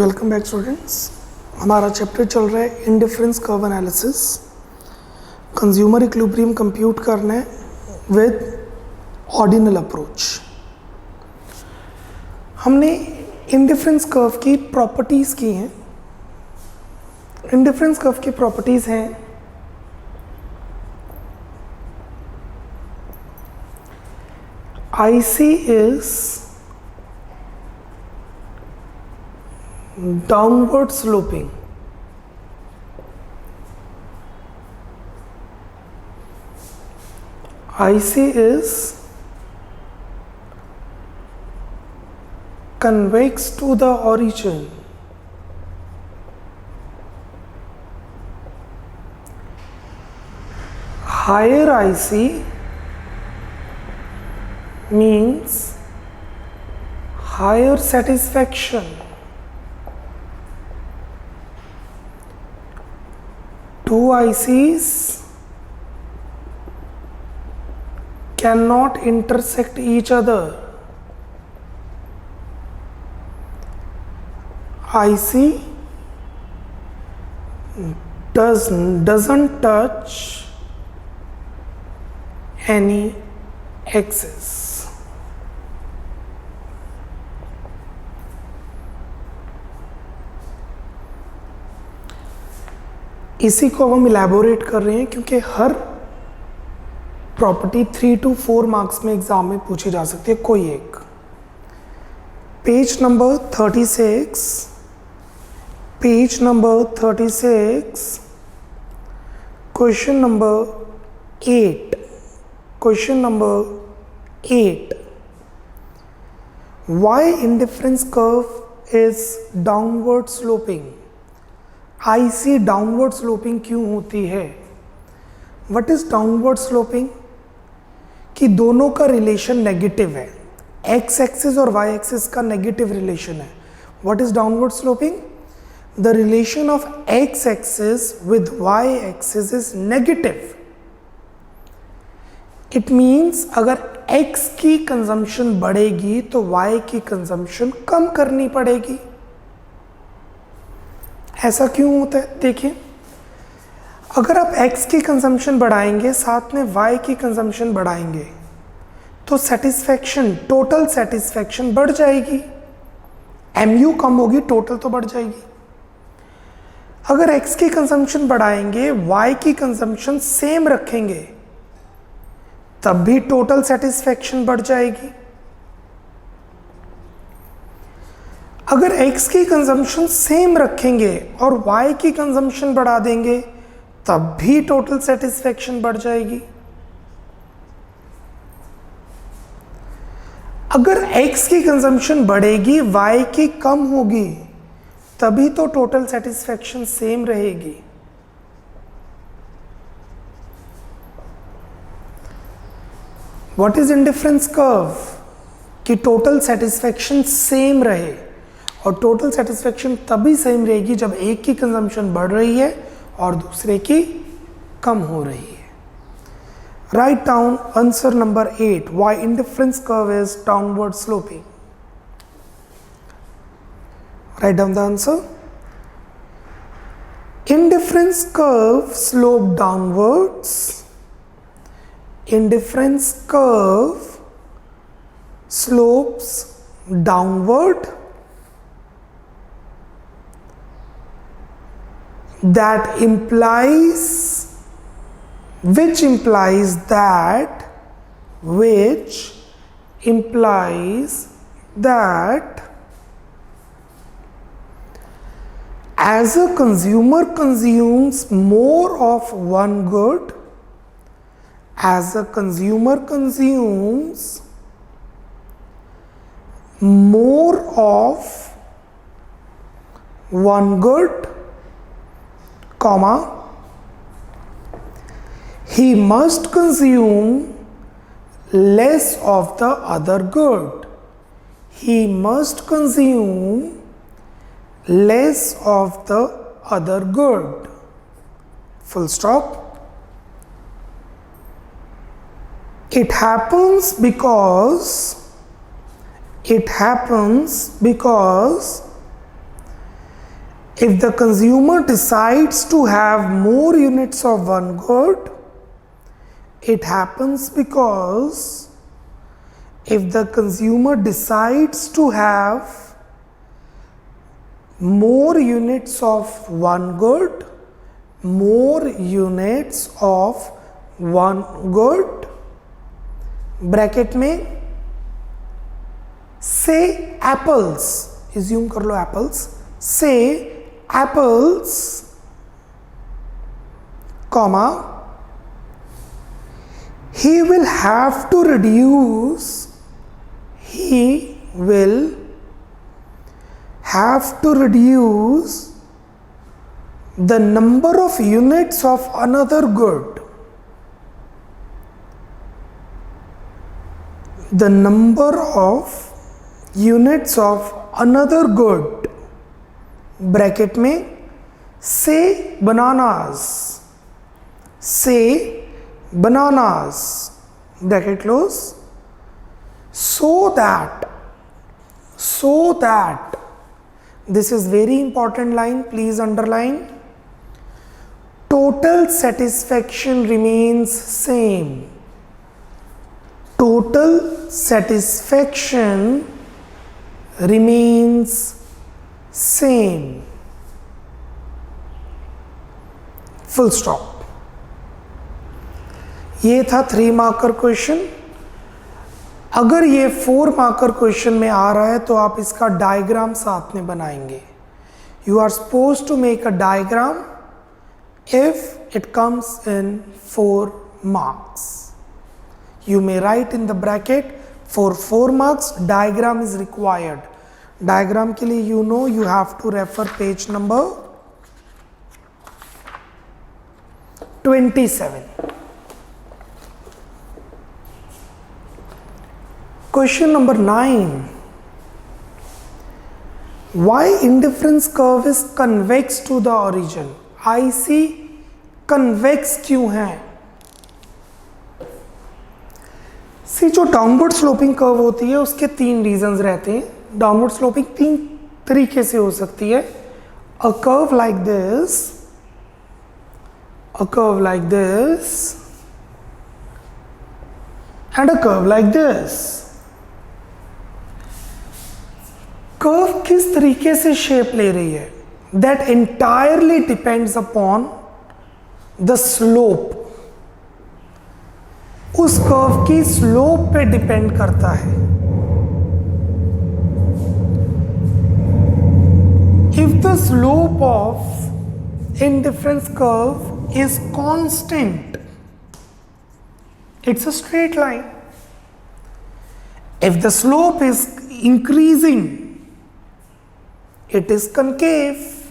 Welcome back students. हमारा chapter चल रहा है indifference curve analysis. Consumer equilibrium compute करना है विद ऑर्डिनल अप्रोच। हमने इंडिफरेंस कर्व की प्रॉपर्टीज़ की हैं। इंडिफरेंस कर्व की प्रॉपर्टीज़ हैं IC is downward sloping. IC is convex to the origin. Higher IC means higher satisfaction. Two ICs cannot intersect each other. IC doesn't touch any axis. इसी को हम elaborate कर रहे हैं क्योंकि हर प्रॉपर्टी 3 to 4 मार्क्स में एग्जाम में पूछी जा सकती है कोई एक। Page number 36, page number 36, question number 8, question number 8, why indifference curve is downward sloping. IC downward sloping क्यों होती है? What is downward sloping? कि दोनों का रिलेशन नेगेटिव है, एक्स एक्सिस और वाई एक्सिस का नेगेटिव रिलेशन है। What is downward sloping? The relation of x axis with Y axis is negative. It means अगर x की कंजम्पशन बढ़ेगी तो y की कंजम्पशन कम करनी पड़ेगी। ऐसा क्यों होता है? देखिए, अगर आप x की कंजम्पशन बढ़ाएंगे साथ में y की कंजम्पशन बढ़ाएंगे तो सेटिस्फैक्शन, टोटल सेटिस्फैक्शन बढ़ जाएगी। mu कम होगी, टोटल तो बढ़ जाएगी। अगर x की कंजम्पशन बढ़ाएंगे, y की कंजम्पशन सेम रखेंगे, तब भी टोटल सेटिस्फैक्शन बढ़ जाएगी। अगर x की कंजम्पशन सेम रखेंगे और y की कंजम्पशन बढ़ा देंगे, तब भी टोटल सेटिस्फैक्शन बढ़ जाएगी। अगर x की कंजम्पशन बढ़ेगी, y की कम होगी, तभी तो टोटल सेटिस्फैक्शन सेम रहेगी। What is indifference curve? कि टोटल सेटिस्फैक्शन सेम रहे, और टोटल सेटिस्फैक्शन तभी सेम रहेगी जब एक की कंजम्पशन बढ़ रही है और दूसरे की कम हो रही है। Write down answer number 8, why indifference curve is downward sloping. Right down the answer. Indifference curve slope downwards. Indifference curve slopes downward. That implies, which implies that as a consumer consumes more of one good, as a consumer consumes more of one good, comma, he must consume less of the other good. He must consume less of the other good. Full stop. It happens because If the consumer decides to have more units of one good, it happens because if the consumer decides to have more units of one good, more units of one good, bracket में से apples, assume कर लो apples, से apples comma he will have to reduce the number of units of another good. The number of units of another good, bracket में से bananas, bracket close, so that this is very important line, please underline, total satisfaction remains same. Total satisfaction remains same. Full stop. ये था 3 marker question. अगर ये 4 marker question में आ रहा है तो आप इसका डायग्राम साथ में बनाएंगे। You are suppose to make a diagram if it comes in 4 marks. You may write in the bracket for 4 marks diagram is required. Diagram के लिए you have to refer page number 27. Question number 9. Why indifference curve is convex to the origin? IC convex क्यों है? सी जो downward sloping curve होती है उसके 3 reasons रहते हैं। डाउनवर्ड स्लोपिंग 3 तरीके से हो सकती है। A curve like this, a curve like this and a curve like this. Curve किस तरीके से शेप ले रही है that entirely depends upon the slope. उस कर्व की स्लोप पे डिपेंड करता है। If the slope of indifference curve is constant, it's a straight line. If the slope is increasing, it is concave.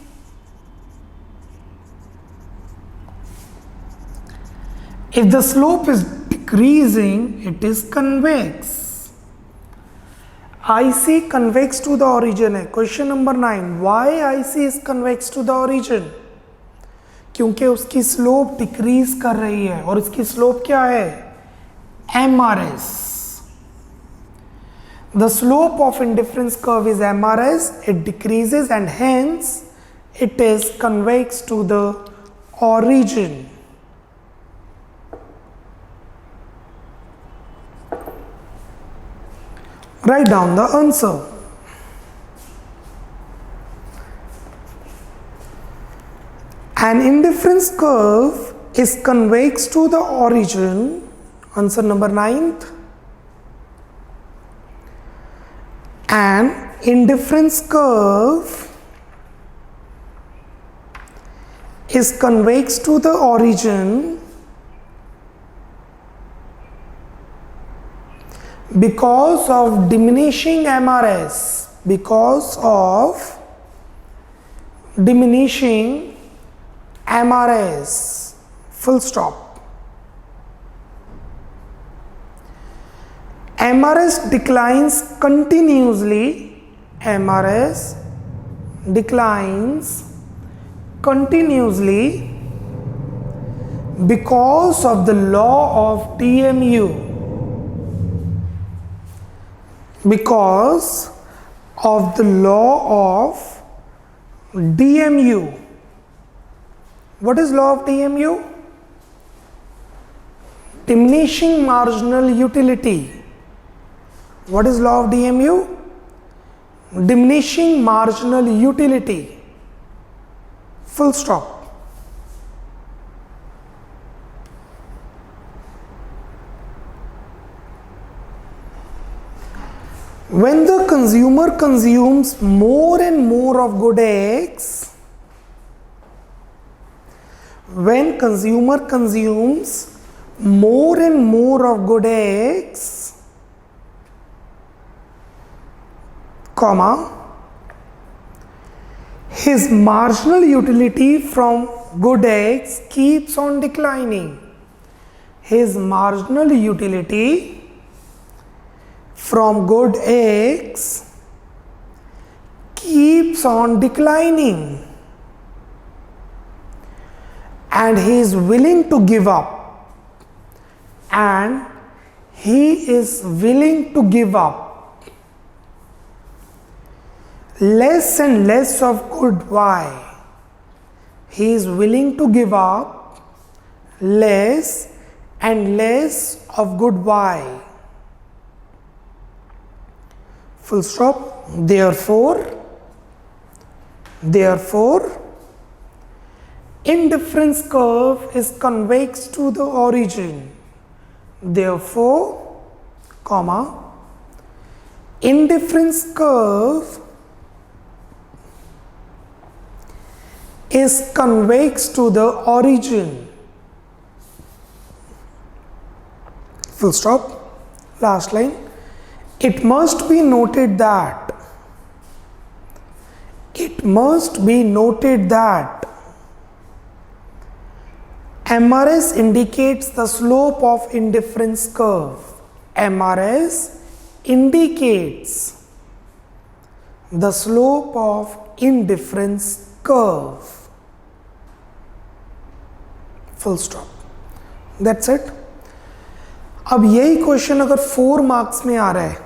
If the slope is decreasing, it is convex. IC convex to the origin है। Question number 9, why IC is convex to the origin? क्योंकि उसकी slope decrease कर रही है और इसकी slope क्या है? MRS. The slope of indifference curve is MRS. It decreases and hence it is convex to the origin. Write down the answer. An indifference curve is convex to the origin. Answer number 9th. An indifference curve is convex to the origin because of diminishing MRS. Because of diminishing MRS. Full stop. MRS declines continuously. MRS declines continuously because of the law of TMU. Because of the law of DMU. What is law of DMU? Diminishing marginal utility. What is law of DMU? Diminishing marginal utility. Full stop. When the consumer consumes more and more of good X, when consumer consumes more and more of good X, comma, his marginal utility from good X keeps on declining. His marginal utility from good X keeps on declining, and he is willing to give up, and he is willing to give up less and less of good Y. He is willing to give up less and less of good Y. Full stop. Therefore, indifference curve is convex to the origin. Therefore, comma, indifference curve is convex to the origin. Full stop. Last line. It must be noted that MRS indicates the slope of indifference curve. MRS indicates the slope of indifference curve. Full stop. That's it. अब यही question अगर 4 marks में आ रहा है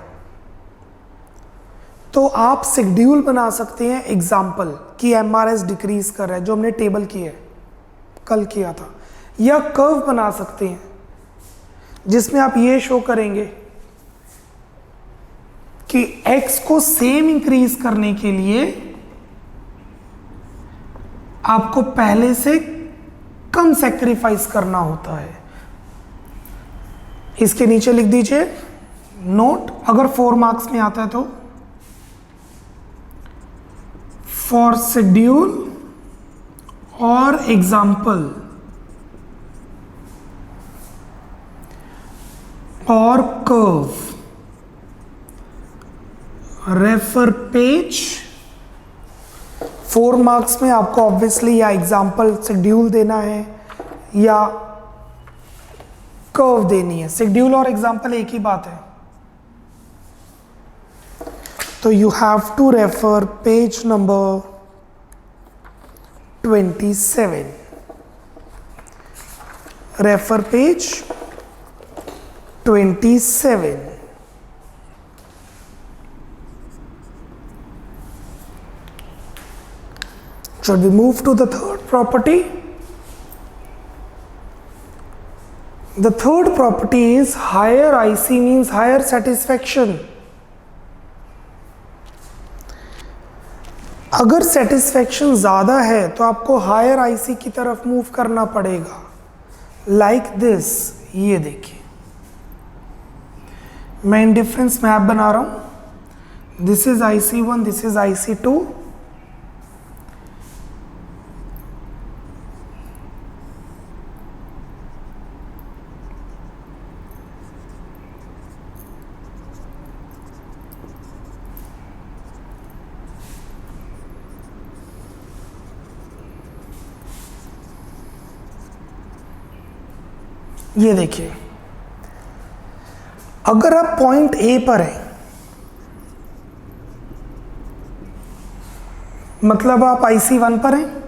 तो आप schedule बना सकते हैं एग्जाम्पल कि एमआरएस डिक्रीज कर रहा है, जो हमने टेबल किया है, कल किया था, या कर्व बना सकते हैं जिसमें आप ये शो करेंगे कि एक्स को सेम इंक्रीज करने के लिए आपको पहले से कम सैक्रिफाइस करना होता है। इसके नीचे लिख दीजिए नोट, अगर 4 मार्क्स में आता है तो फॉर शेड्यूल और एग्जाम्पल और कर्व रेफर पेज। 4 मार्क्स में आपको ऑब्वियसली या एग्जाम्पल शेड्यूल देना है या कर्व देनी है। शेड्यूल और एग्जाम्पल एक ही बात है, तो you have to refer page number 27। Refer page 27। Should we move to the third property? The third property is higher IC means higher satisfaction. अगर satisfaction ज़्यादा है तो आपको higher IC की तरफ move करना पड़ेगा। Like this, ये देखिए, मैं indifference मैप बना रहा हूँ। This is IC1, this is IC2। ये देखिए, अगर आप पॉइंट ए पर हैं, मतलब आप IC1 पर हैं,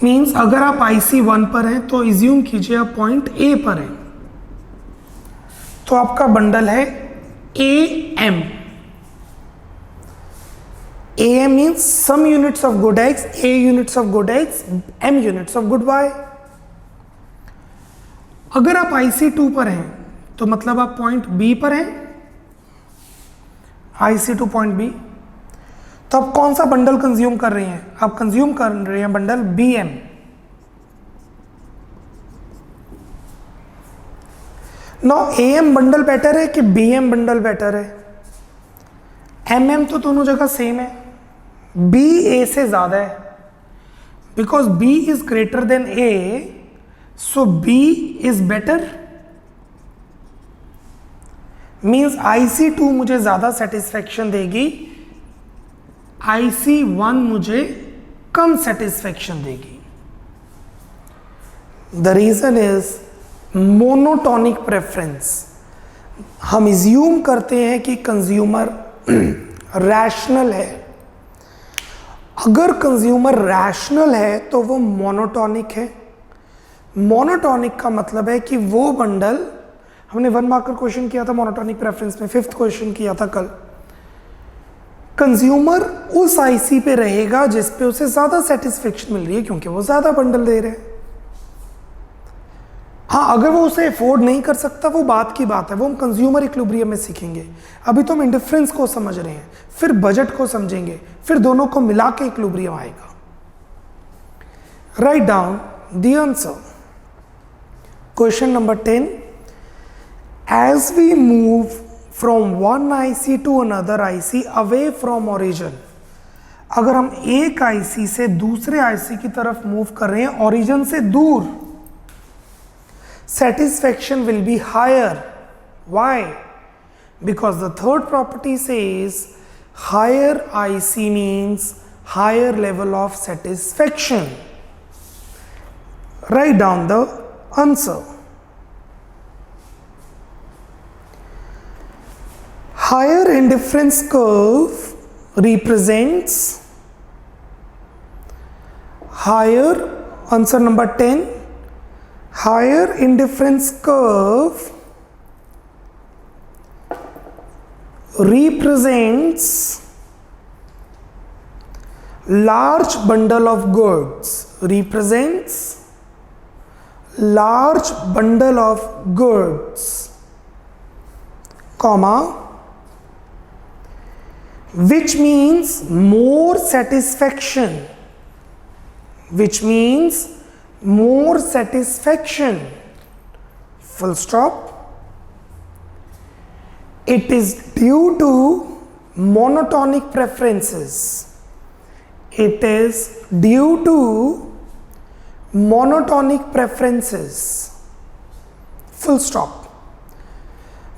मींस अगर आप IC1 पर हैं तो इज्यूम कीजिए आप पॉइंट ए पर हैं, तो आपका बंडल है AM। AM means some units of good X, A units of good X, M units of good Y. अगर आप IC2 पर हैं तो मतलब आप पॉइंट B पर हैं, IC2 पॉइंट B, तो आप कौन सा बंडल कंज्यूम कर रहे हैं? आप कंज्यूम कर रहे हैं bundle BM. No AM bundle better है कि BM बंडल बेटर है? MM तो दोनों जगह सेम है, B A से ज्यादा है, because B is greater than A, so B is better. Means IC2 मुझे ज्यादा सेटिस्फेक्शन देगी, IC1 मुझे कम सेटिस्फेक्शन देगी. The reason is monotonic preference. हम इज्यूम करते हैं कि कंज्यूमर रैशनल है. अगर कंज्यूमर रैशनल है तो वो मोनोटॉनिक है. मोनोटॉनिक का मतलब है कि वो बंडल, हमने 1 मार्कर क्वेश्चन किया था मोनोटॉनिक प्रेफरेंस में, 5th क्वेश्चन किया था कल. कंज्यूमर उस आईसी पे रहेगा जिस पे उसे ज्यादा सेटिस्फेक्शन मिल रही है, क्योंकि वो ज्यादा बंडल दे रहे हैं. हाँ, अगर वो उसे अफोर्ड नहीं कर सकता वो बात की बात है, वो हम कंज्यूमर इक्विलिब्रियम में सीखेंगे. अभी तो हम इंडिफरेंस को समझ रहे हैं, फिर बजट को समझेंगे, फिर दोनों को मिला के इक्विलिब्रियम आएगा. Write down the answer. Question number 10. As we move from one IC to another IC away from origin, अगर हम एक आईसी से दूसरे आईसी की तरफ मूव कर रहे हैं ओरिजिन से दूर, satisfaction will be higher. Why? Because the third property says higher IC means higher level of satisfaction. Write down the answer. Higher indifference curve represents higher, answer number 10. Higher indifference curve represents large bundle of goods, represents large bundle of goods, comma, which means more satisfaction, which means more satisfaction, full stop. It is due to monotonic preferences. It is due to monotonic preferences, full stop.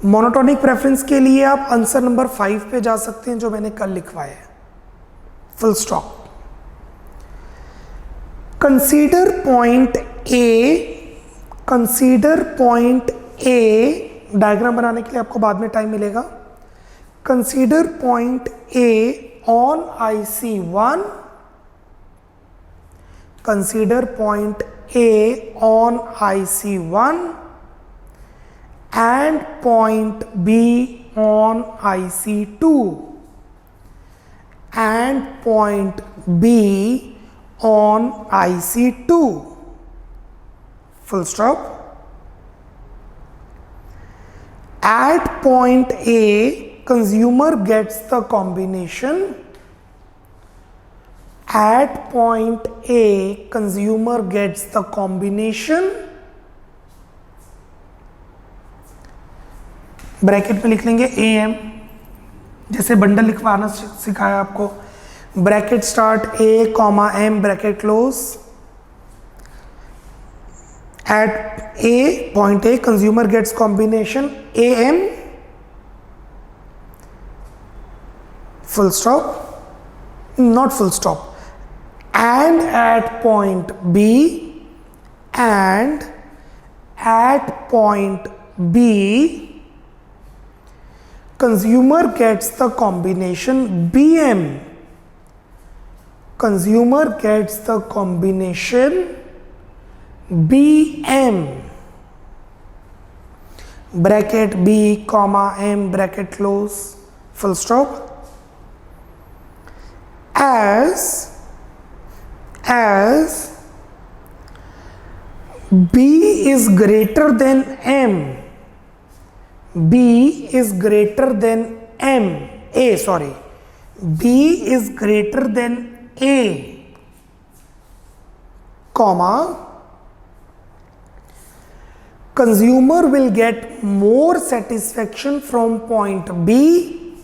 Monotonic preference के लिए आप answer number 5 पे जा सकते हैं जो मैंने कल लिखवाया है, full stop. Consider point A, consider point A, diagram बनाने के लिए आपको बाद में टाइम मिलेगा. Consider point A on IC1, consider point A on IC1 and point B on IC2 and point B on IC2, full stop. At point A, consumer gets the combination. At point A, consumer gets the combination. Bracket में लिख लेंगे AM, जैसे bundle लिखवाना सिखाया आपको. Bracket start A comma M bracket close. At A point A consumer gets combination AM, full stop, not full stop. And at point B, and at point B consumer gets the combination BM, consumer gets the combination BM, bracket B comma M bracket close, full stop. as B is greater than M, B is greater than B is greater than A, comma, consumer will get more satisfaction from point B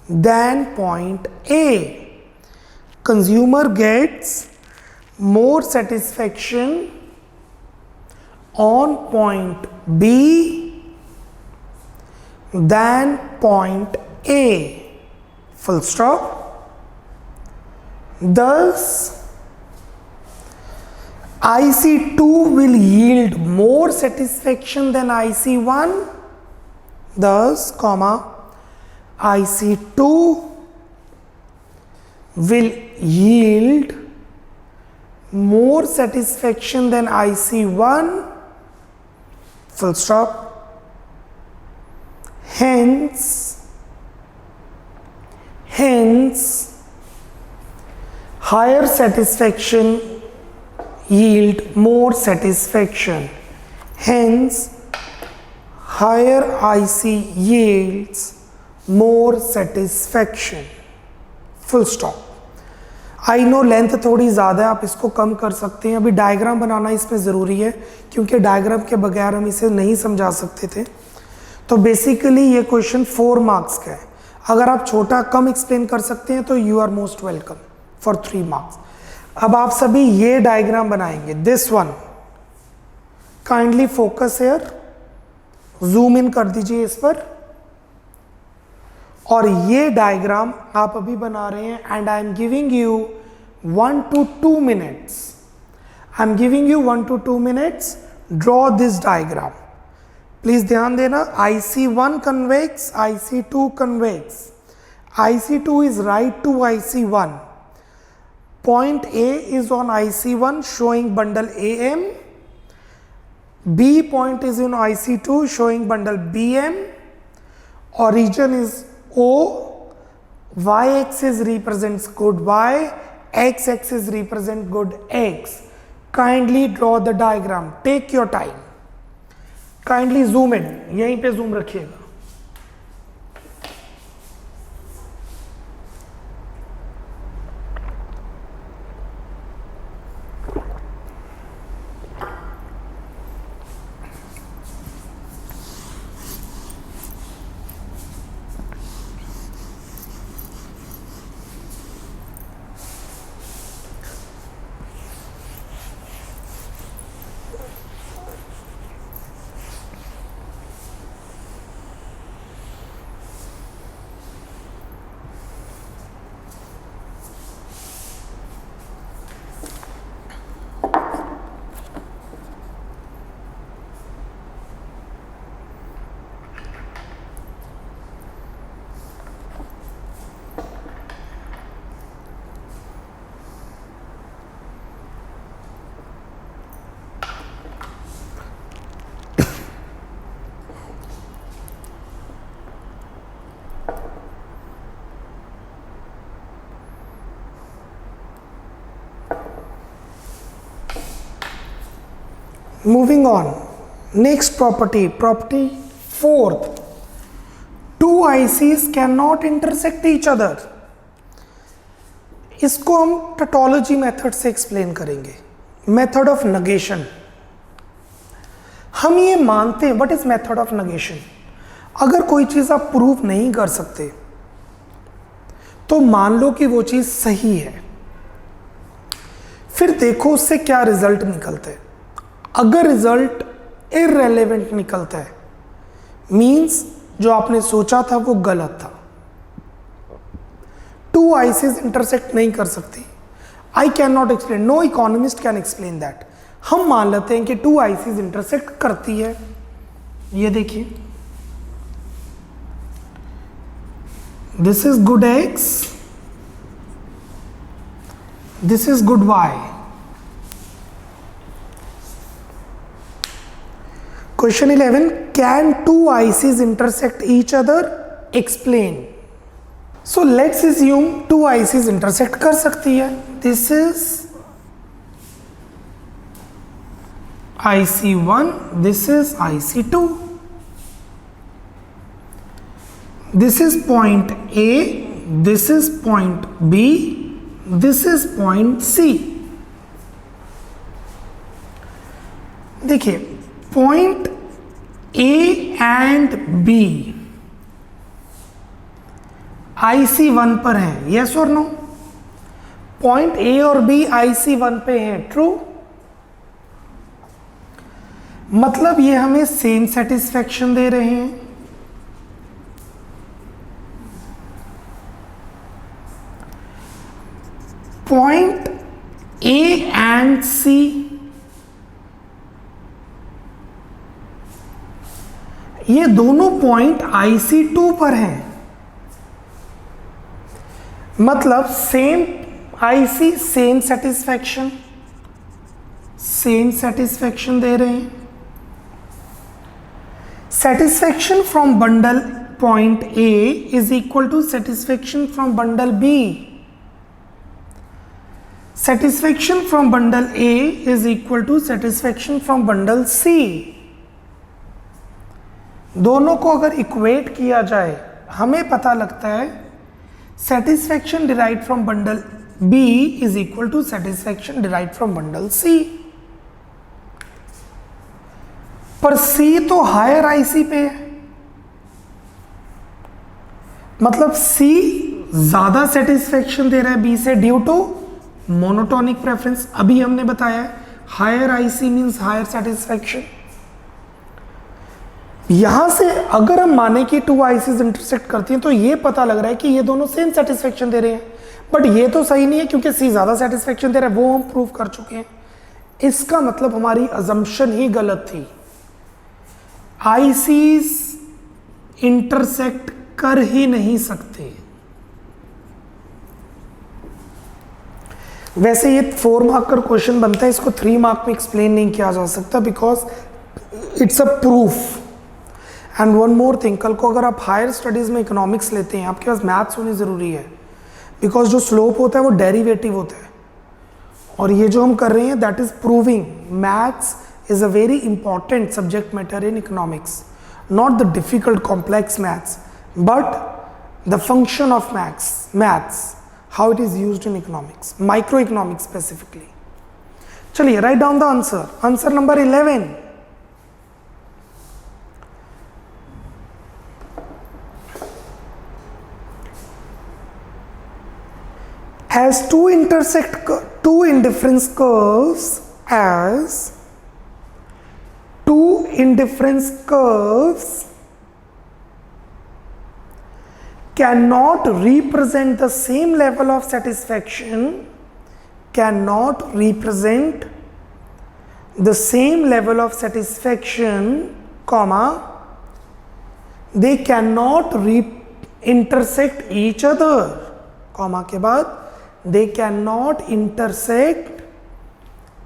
than point A. Consumer gets more satisfaction on point B than point A. Full stop. Thus, IC2 will yield more satisfaction than IC1. Thus, comma, IC2 will yield more satisfaction than IC1. Full stop. Hence, higher satisfaction yield more satisfaction. Hence, higher IC yields more satisfaction. Full stop. I know length थोड़ी ज़्यादा है, आप इसको कम कर सकते हैं. अभी diagram बनाना इसमें ज़रूरी है क्योंकि डायग्राम के बगैर हम इसे नहीं समझा सकते थे. तो बेसिकली ये क्वेश्चन 4 मार्क्स का है. अगर आप छोटा कम एक्सप्लेन कर सकते हैं तो you are most welcome for 3 marks. अब आप सभी ये डायग्राम बनाएंगे. This one, kindly focus here, zoom in कर दीजिए इस पर. और ये डायग्राम आप अभी बना रहे हैं and I am giving you 1 to 2 minutes. I am giving you 1 to 2 minutes. Draw this diagram. Please ध्यान देना. IC1 convex, IC2 convex. IC2 is right to IC1. Point A is on IC1 showing bundle AM. B point is in IC2 showing bundle BM. Origin is O. Y-axis represents good Y. X-axis represents good X. Kindly draw the diagram. Take your time. Kindly zoom in. यहीं पे zoom रखिएगा. Moving on, next property 4th, two ICs cannot intersect each other. इसको हम tautology method से explain करेंगे. Method of negation. हम ये मानते हैं, what is method of negation? अगर कोई चीज आप प्रूव नहीं कर सकते तो मान लो कि वो चीज सही है, फिर देखो उससे क्या रिजल्ट निकलते हैं. अगर रिजल्ट इररेलेवेंट निकलता है, मींस जो आपने सोचा था वो गलत था. टू आइसिस इंटरसेक्ट नहीं कर सकती. I can not explain, no economist can explain that. हम मान लेते हैं कि टू आइसिस इंटरसेक्ट करती है. ये देखिए, this is good X, this is good Y. Question 11, can two ICs intersect each other? Explain. So let's assume two ICs intersect कर सकती है. This is IC1, this is IC2. This is point A, this is point B, this is point C. देखिए, point A and B IC1 पर है, yes or no? point A और B IC1 पे है, true? मतलब ये हमें same satisfaction दे रहे हैं. पॉइंट ए एंड सी ये दोनों पॉइंट IC2 पर हैं. मतलब सेम IC सेम सेटिस्फेक्शन दे रहे हैं. Satisfaction from bundle point A is equal to satisfaction from bundle B. Satisfaction from bundle A is equal to satisfaction from bundle C. दोनों को अगर इक्वेट किया जाए हमें पता लगता है satisfaction derived from bundle B is equal to satisfaction derived from bundle C. पर C तो हायर IC पे है, मतलब C ज्यादा सेटिस्फेक्शन दे रहा है B से ड्यू टू मोनोटोनिक प्रेफरेंस. अभी हमने बताया है higher IC means higher satisfaction. यहां से अगर हम माने कि टू ICs इंटरसेक्ट करती हैं तो ये पता लग रहा है कि ये दोनों सेम सेटिस्फेक्शन दे रहे हैं. बट ये तो सही नहीं है क्योंकि C ज्यादा सेटिस्फेक्शन दे रहा है, वो हम प्रूव कर चुके हैं. इसका मतलब हमारी अजम्पशन ही गलत थी. ICs इंटरसेक्ट कर ही नहीं सकते. वैसे ये 4 मार्क का क्वेश्चन बनता है, इसको 3 मार्क में एक्सप्लेन नहीं किया जा सकता because it's a proof. And one more thing, कल को अगर आप हायर स्टडीज में इकोनॉमिक्स लेते हैं आपके पास मैथ्स होनी जरूरी है बिकॉज जो स्लोप होता है वो डेरिवेटिव होता है. और ये जो हम कर रहे हैं that is proving maths is a very important subject matter in economics. Not the difficult complex maths, but the function of maths, how it is used in economics, microeconomics specifically. चलिए, write down the answer. Answer number 11. As two indifference curves cannot represent the same level of satisfaction, comma, they cannot intersect each other, comma के बाद they cannot intersect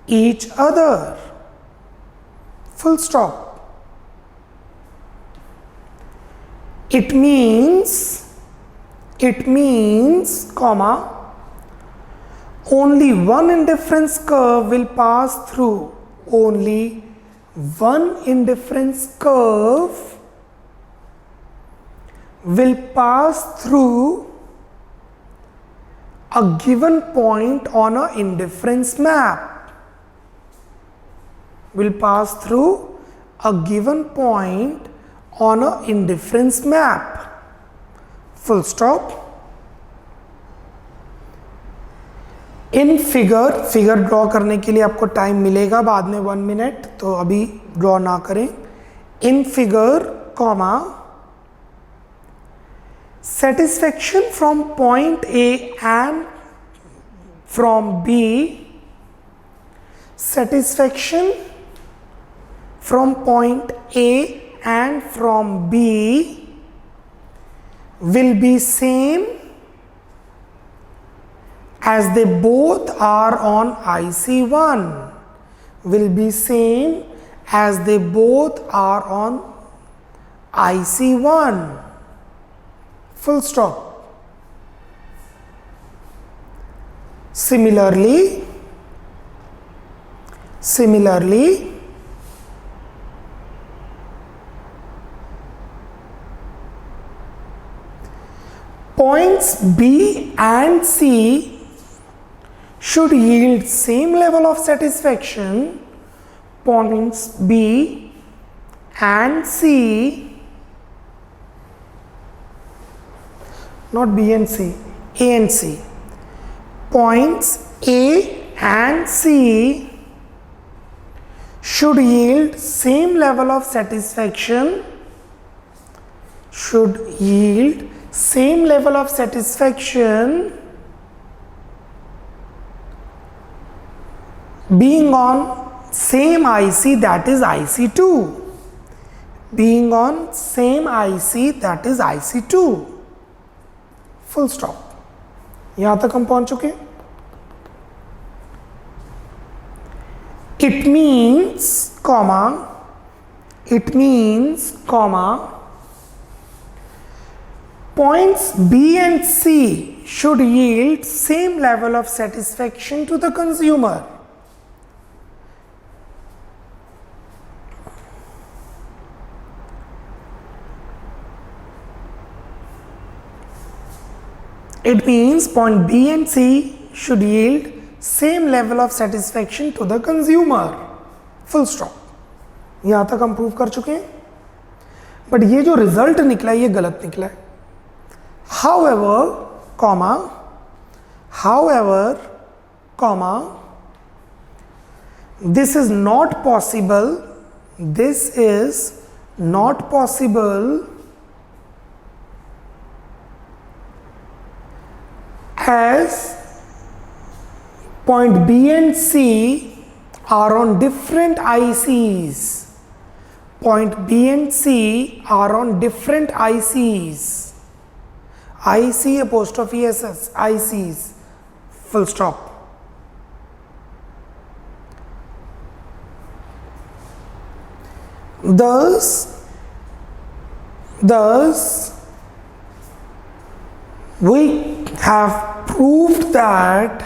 each other, full stop. It means, comma, only one indifference curve will pass through, only one indifference curve will pass through a given point on a indifference map. Will pass through a given point on a indifference map. Full stop. In figure draw करने के लिए आपको time मिलेगा बाद में 1 minute, तो अभी draw ना करें. In figure comma satisfaction from point A and from B, satisfaction from point A and from B will be same as they both are on IC1, will be same as they both are on IC1. Full stop. Similarly, points B and C should yield same level of satisfaction. Points B and C, not B and C, A and C. Points A and C should yield same level of satisfaction. Should yield same level of satisfaction being on same IC, that is IC2. Being on same IC, that is IC2. Full stop. यहां तक हम पहुंच चुके. It means, points B and C should yield same level of satisfaction to the consumer. It means point B and C should yield same level of satisfaction to the consumer. Full stop. यहां तक हम prove कर चुके हैं. But ये जो result निकला है ये गलत निकला है. However, this is not possible. This is not possible as point B and C are on different ICs. Point B and C are on different ICs. IC apostrophe SS, ICs. Full stop. Thus we have proved that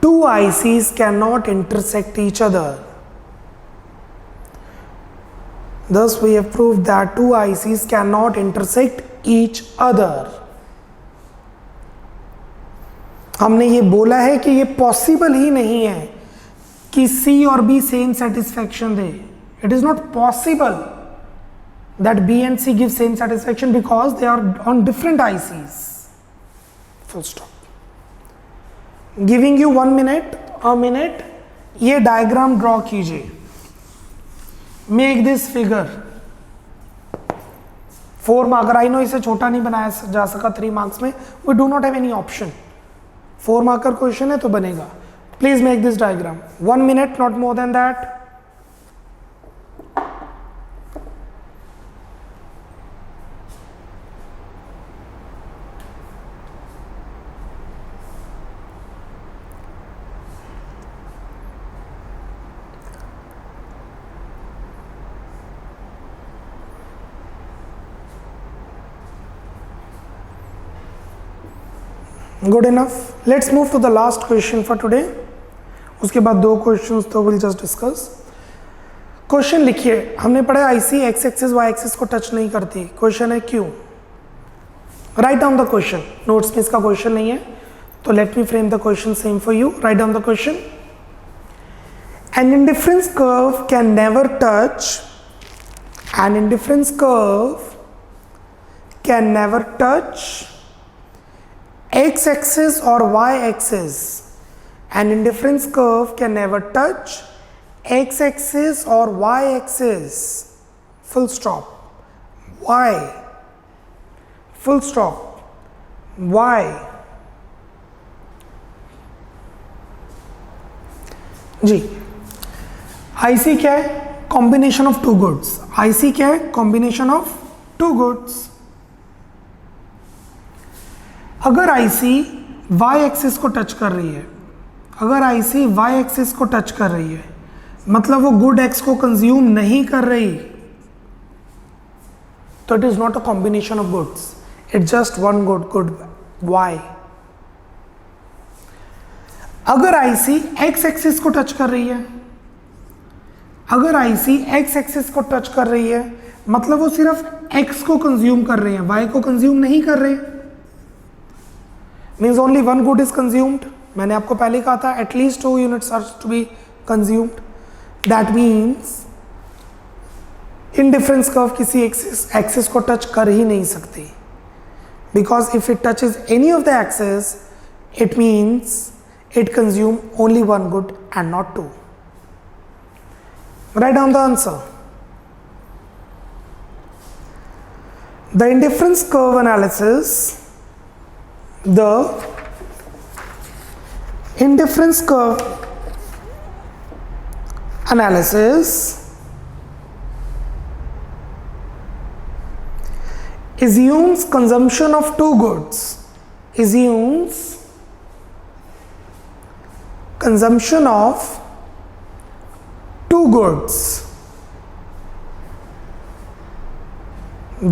two ICs cannot intersect each other. Thus we have proved that two ICs cannot intersect each other. हमने ये बोला है कि ये possible ही नहीं है कि C और B same satisfaction they. It is not possible that B and C give same satisfaction because they are on different ICs. Full stop. Giving you 1 minute, a minute. ये डायग्राम ड्रॉ कीजिए. Make this figure. 4 marker. I know इसे छोटा नहीं बनाया जा सका 3 marks में. We do not have any option. 4 marker question है तो बनेगा. Please make this diagram. 1 minute, not more than that. Good enough. Let's move to the last question for today. उसके बाद 2 क्वेश्चंस तो we'll just discuss. क्वेश्चन लिखिए. हमने पढ़ा IC x axis y axis को टच नहीं करती. क्वेश्चन है क्यों? Right down the question. Notes में इसका क्वेश्चन नहीं है तो let me frame the question same for you. Right down the question. An indifference curve can never touch. An indifference curve can never touch x-axis or y-axis. An indifference curve can never touch x-axis or y-axis. Full stop. Why? Full stop. Why? जी IC क्या है? Combination of two goods. IC क्या है? Combination of two goods. अगर IC y axis को touch कर रही है, अगर IC y एक्सिस को टच कर रही है मतलब वो गुड x को कंज्यूम नहीं कर रही. तो it is not a combination of goods, it just one good y। अगर आईसी एक्स एक्सिस को टच कर रही है, अगर आईसी एक्स एक्सिस को टच कर रही है, मतलब वो सिर्फ एक्स को कंज्यूम कर रहे हैं, वाई को कंज्यूम नहीं कर रहे, means only one good is consumed. मैंने आपको पहले कहा था at least 2 units are to be consumed. That means indifference curve किसी एक्सिस को टच कर ही नहीं सकती, because if it touches any of the axis it means it consume only one good and not two. Write down the answer. The indifference curve analysis, the indifference curve analysis assumes consumption of two goods, assumes consumption of two goods,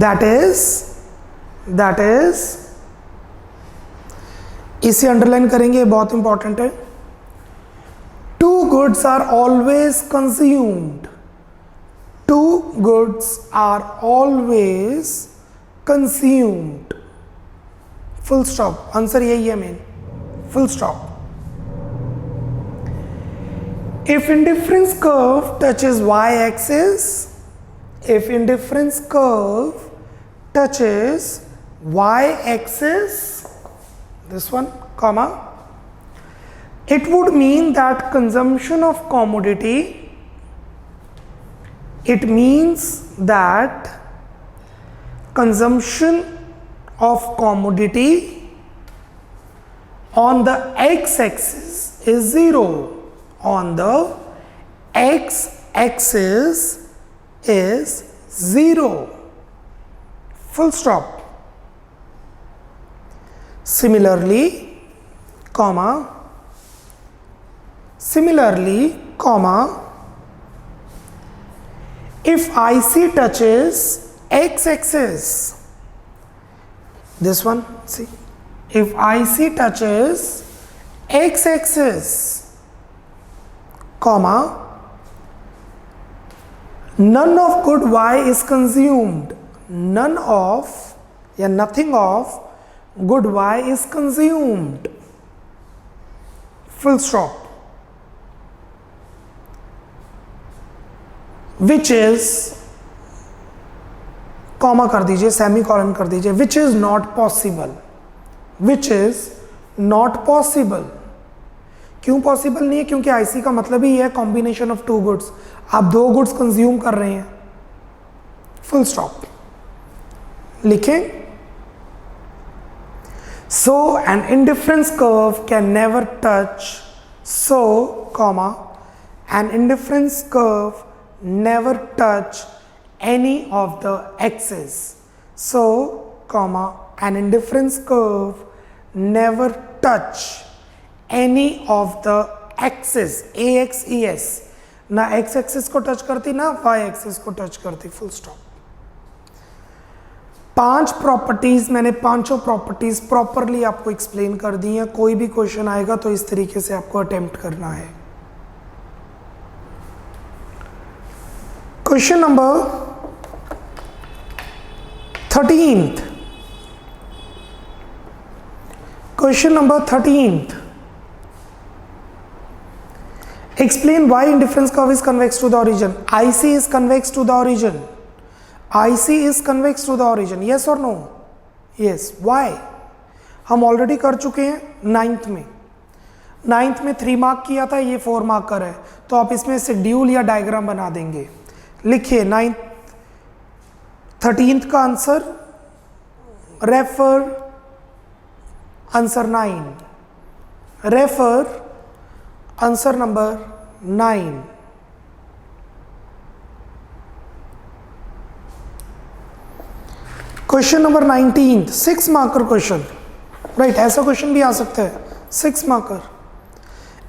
that is इसे underline करेंगे, बहुत important है। Two goods are always consumed, two goods are always consumed, full stop. Answer यही है main, full stop. If indifference curve touches y-axis, if indifference curve touches y-axis, this one, comma, it would mean that consumption of commodity, it means that consumption of commodity on the x-axis is 0. On the x-axis is 0. Full stop. Similarly, comma, if IC touches x-axis, this one, see, if IC touches x-axis, comma, none of good y is consumed, none of या nothing of good y is consumed, full stop, which is, comma कर दीजिए, semicolon कर दीजिए, which is not possible, which is not possible। क्यों possible नहीं है? क्योंकि IC का मतलब ही है कॉम्बिनेशन ऑफ टू गुड्स, आप दो गुड्स कंज्यूम कर रहे हैं, फुल स्टॉप। लिखें, so an indifference curve can never touch, so comma, an indifference curve never touch any of the axes, so comma, an indifference curve never touch any of the axis, AX, ना x axis को touch करती ना y axis को touch करती, full stop. 5 properties, मैंने पांचों properties properly आपको explain कर दी हैं। कोई भी क्वेश्चन आएगा तो इस तरीके से आपको अटेम्प्ट करना है। Question number 13th, question number 13th, explain why indifference curve is convex to the origin. IC is convex to the origin. IC is convex to the origin. Yes or no? Yes. Why? हम already कर चुके हैं 9th में। 9th में 3 mark किया था, ये 4 mark का है, तो आप इसमें से ड्यूल या डायग्राम बना देंगे। लिखिए 13th का answer, refer answer 9, refer answer number 9। Question number 19, 6 marker question, right, ऐसा क्वेश्चन भी आ सकता है, 6 marker.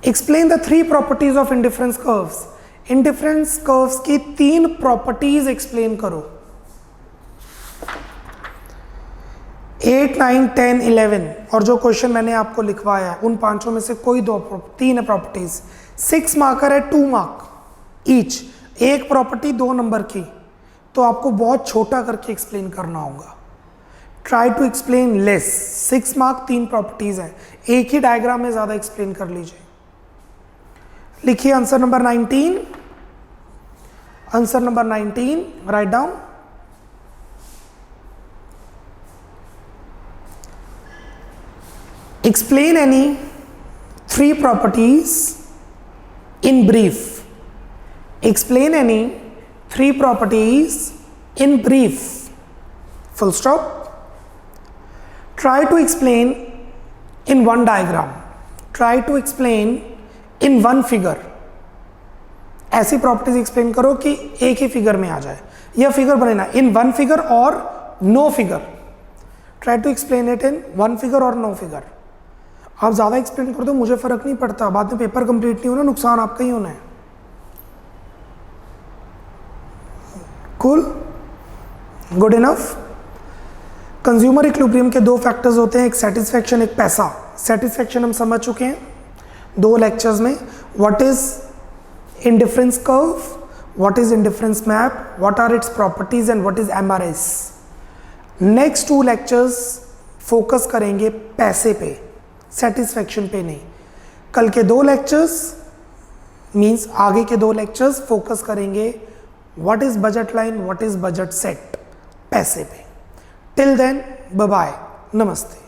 Explain the 3 properties of indifference curves. Indifference curves की 3 प्रॉपर्टीज एक्सप्लेन करो। 8, 9, 10, 11 और जो क्वेश्चन मैंने आपको लिखवाया है उन पांचों में से कोई तीन है प्रॉपर्टीज। 6 मार्कर है, 2 मार्क ईच, एक प्रॉपर्टी 2 नंबर की, तो आपको बहुत छोटा करके एक्सप्लेन करना होगा। Try to explain less. 6 mark 3 properties है, एक ही डायग्राम में ज्यादा एक्सप्लेन कर लीजिए। लिखिए answer number 19। Answer number 19 write down. Explain any 3 properties in brief. Explain any 3 properties in brief. Full stop. Try to explain in one diagram. Try to explain in one figure. ऐसी properties explain करो कि एक ही figure में आ जाए, यह figure बनेना इन वन फिगर और no figure. Try to explain it in one figure और नो फिगर। आप ज़्यादा एक्सप्लेन कर दो, मुझे फ़र्क नहीं पड़ता, बाद में पेपर कंप्लीट नहीं होना, नुकसान आपका ही होना है। Cool, good enough. Consumer equilibrium के 2 फैक्टर्स होते हैं, एक सेटिस्फैक्शन, एक पैसा। सेटिस्फैक्शन हम समझ चुके हैं 2 लेक्चर्स में। What is indifference curve, what is indifference map, what are its properties and what is MRS. Next 2 lectures focus करेंगे पैसे पे, सेटिस्फैक्शन पे नहीं। कल के 2 लेक्चर्स मींस आगे के 2 लेक्चर्स फोकस करेंगे what is budget line, what is budget set, पैसे पे। टिल देन बाय बाय, नमस्ते।